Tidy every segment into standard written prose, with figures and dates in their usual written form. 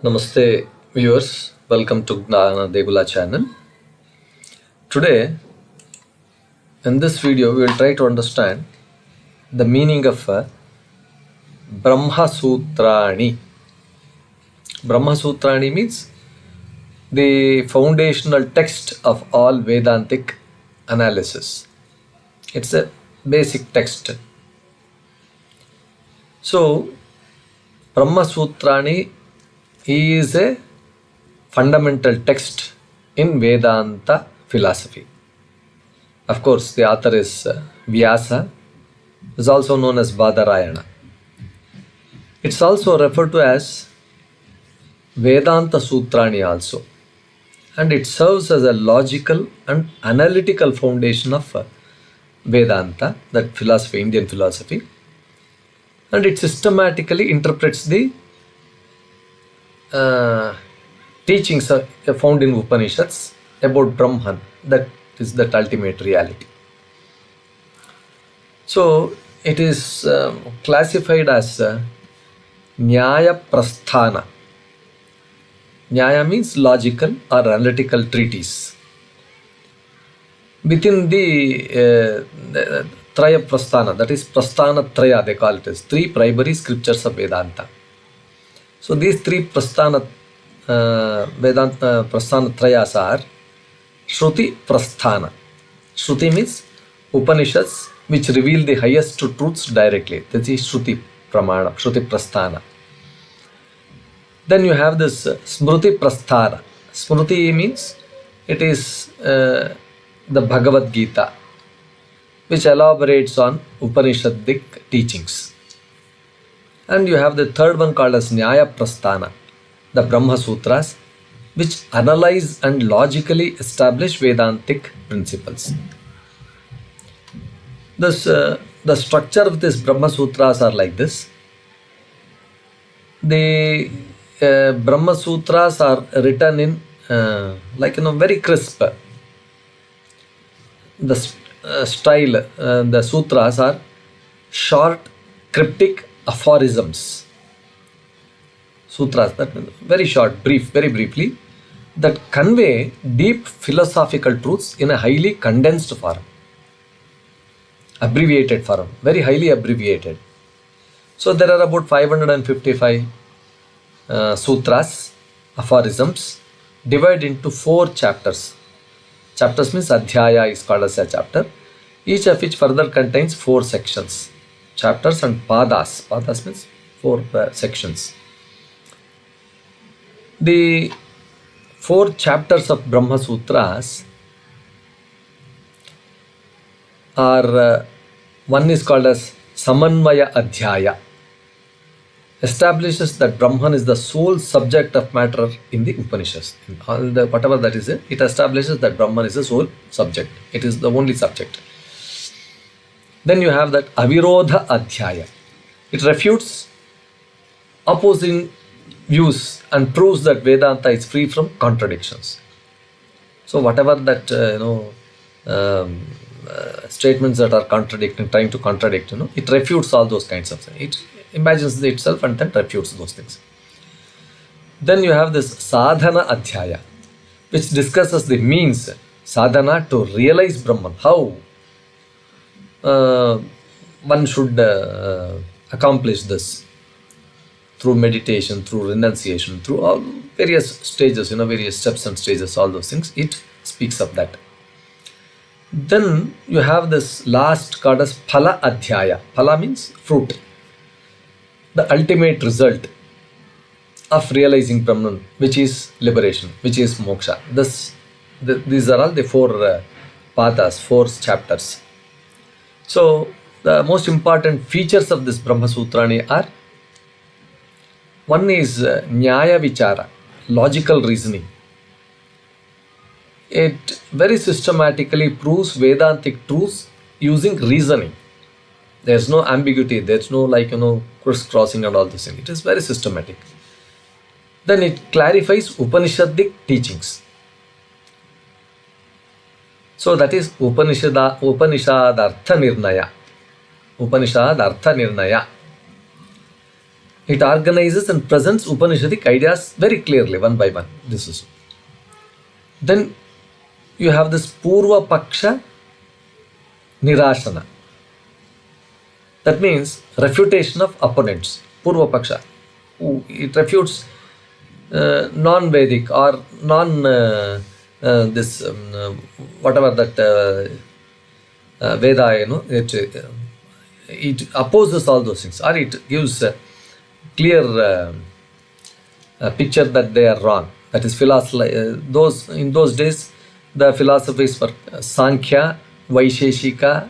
Namaste viewers, welcome to Degula channel. Today in this video we will try to understand the meaning of Brahma-Sūtrāṇi. Brahma-Sūtrāṇi means the foundational text of all Vedantic analysis. It's a basic text. So Brahma-Sūtrāṇi is a fundamental text in Vedanta philosophy. Of course, the author is Vyasa, is also known as Bādarāyaṇa. It's also referred to as Vedanta-Sūtrāṇi also, and it serves as a logical and analytical foundation of Vedanta, that philosophy, Indian philosophy, and it systematically interprets the teachings found in Upanishads about Brahman, that is that ultimate reality. So it is classified as Nyāya-Prasthāna. Nyaya means logical or analytical treatise. Within the Traya Prasthana, that is Prasthana-Traya, they call it as three primary scriptures of Vedanta. So these three Prasthana-Trayas are Shruti Prasthana. Shruti means Upanishads which reveal the highest truths directly. That is Shruti Pramana, Shruti Prasthana. Then you have this Smruti Prasthana. Smruti means it is the Bhagavad Gita, which elaborates on Upanishadic teachings. And you have the third one called as Nyāya-Prasthāna, the Brahma Sutras, which analyze and logically establish Vedantic principles. Thus, the structure of these Brahma Sutras are like this. The Brahma Sutras are written in very crisp. The style, the sutras are short, cryptic aphorisms. Sutras, that very short, brief, very briefly, that convey deep philosophical truths in a highly condensed form, abbreviated form, very highly abbreviated. So there are about 555 sutras, aphorisms, divided into 4 chapters. Chapters means Adhyaya is called as a chapter, each of which further contains 4 sections. Chapters and padas. Padas means 4 sections. The 4 chapters of Brahma Sutras are, one is called as Samanvaya Adhyaya, establishes that Brahman is the sole subject of matter in the Upanishads. In all the whatever that is, it establishes that Brahman is the sole subject. It is the only subject. Then you have that Avirodha Adhyaya. It refutes opposing views and proves that Vedanta is free from contradictions. So whatever that statements that are contradicting, trying to contradict, it refutes all those kinds of things. It imagines itself and then refutes those things. Then you have this Sadhana Adhyaya, which discusses the means, sadhana, to realize Brahman. How one should accomplish this through meditation, through renunciation, through all various stages, various steps and stages, all those things. It speaks of that. Then you have this last called as Phala Adhyaya. Phala means fruit, the ultimate result of realizing Brahman, which is liberation, which is moksha. These are all the 4 padas, 4 chapters. So the most important features of this Brahma-Sūtrāṇi are, one is Nyaya Vichara, logical reasoning. It very systematically proves Vedantic truths using reasoning. There's no ambiguity, there's no crisscrossing and all this thing. It is very systematic. Then it clarifies Upanishadic teachings. So that is Upanishad Artha Nirnaya. Upanishad Artha Nirnaya. It organizes and presents Upanishadic ideas very clearly, one by one. This is. Then you have this Purva Paksha Nirashana. That means refutation of opponents. Purva Paksha. It refutes non-Vedic or whatever that Veda, it opposes all those things, or it gives a clear picture that they are wrong. That is philosophy. In those days, the philosophies were Sankhya, Vaisheshika,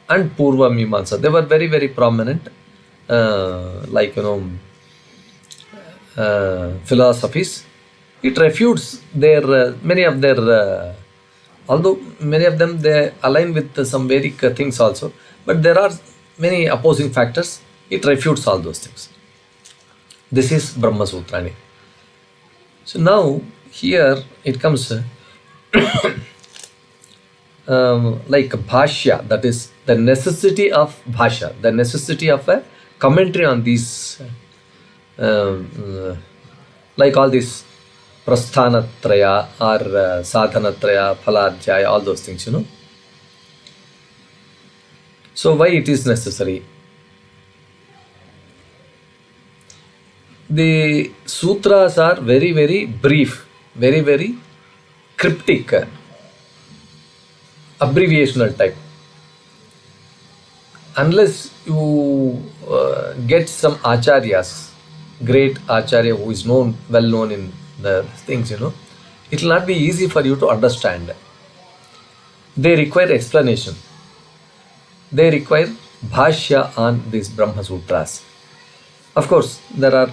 and Purva Mimamsa. They were very, very prominent, philosophies. It refutes their many of their, although many of them they align with some Vedic things also, but there are many opposing factors. It refutes all those things. This is Brahma-Sūtrāṇi. So now here it comes like bhashya, that is the necessity of bhashya, the necessity of a commentary on these, like all these Prasthana-Traya or Sadhana-Traya, Phaladhyaya, all those things, So why it is necessary? The sutras are very, very brief, very, very cryptic, abbreviational type. Unless you get some acharyas, great acharya who is well known in the things, it will not be easy for you to understand. They require explanation. They require bhashya on these Brahma Sutras. Of course, there are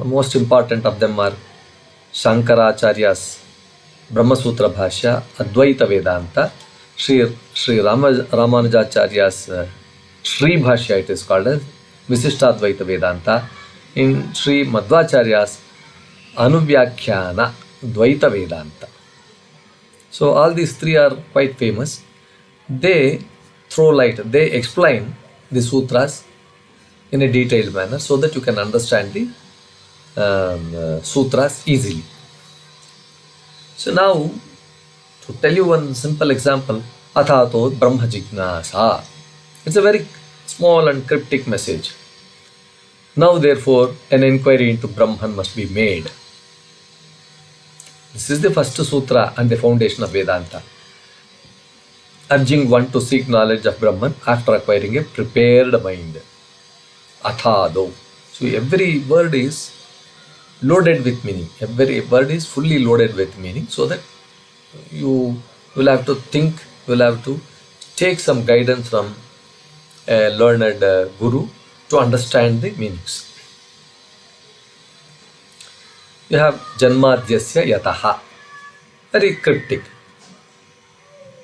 most important of them are Shankaracharya's Brahma Sutra Bhashya, Advaita Vedanta, Sri Ramanujacharya's Sri Bhashya, it is called as Visishtadvaita Vedanta, in Sri Madhvacharya's Anuvyakhyana Dvaita Vedanta. So all these three are quite famous. They throw light, they explain the sutras in a detailed manner so that you can understand the sutras easily. So now, to tell you one simple example, Athato Brahma Jignasa. It's a very small and cryptic message. Now therefore, an inquiry into Brahman must be made. This is the first sutra and the foundation of Vedanta, urging one to seek knowledge of Brahman after acquiring a prepared mind. Athado. So every word is loaded with meaning. Every word is fully loaded with meaning, so that you will have to think, you will have to take some guidance from a learned guru to understand the meanings. You have Janmadhyasya Yataha. Very cryptic.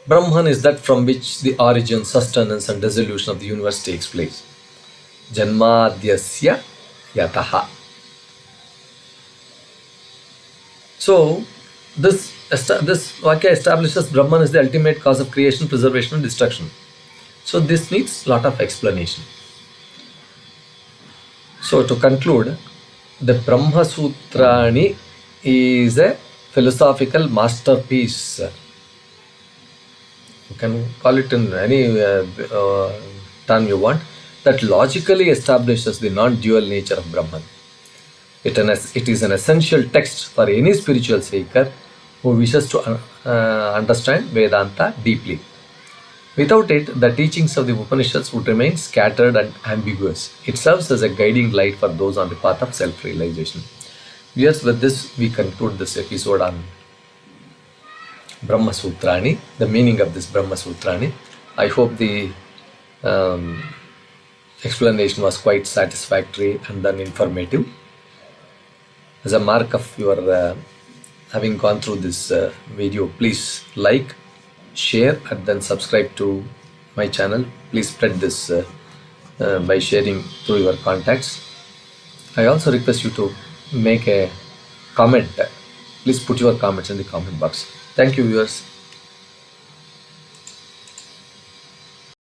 Brahman is that from which the origin, sustenance and dissolution of the universe takes place. Janmadhyasya Yataha. So, this Vakya establishes Brahman is the ultimate cause of creation, preservation and destruction. So, this needs a lot of explanation. So, to conclude, the Brahma-Sūtrāṇi is a philosophical masterpiece. You can call it in any term you want, that logically establishes the non-dual nature of Brahman. It is an essential text for any spiritual seeker who wishes to understand Vedanta deeply. Without it, the teachings of the Upanishads would remain scattered and ambiguous. It serves as a guiding light for those on the path of self-realization. Yes, with this, we conclude this episode on Brahma-Sūtrāṇi, the meaning of this Brahma-Sūtrāṇi. I hope the explanation was quite satisfactory and then informative. As a mark of your having gone through this video, please like, share and then subscribe to my channel. Please spread this by sharing through your contacts. I also request you to make a comment. Please put your comments in the comment box. Thank you, viewers.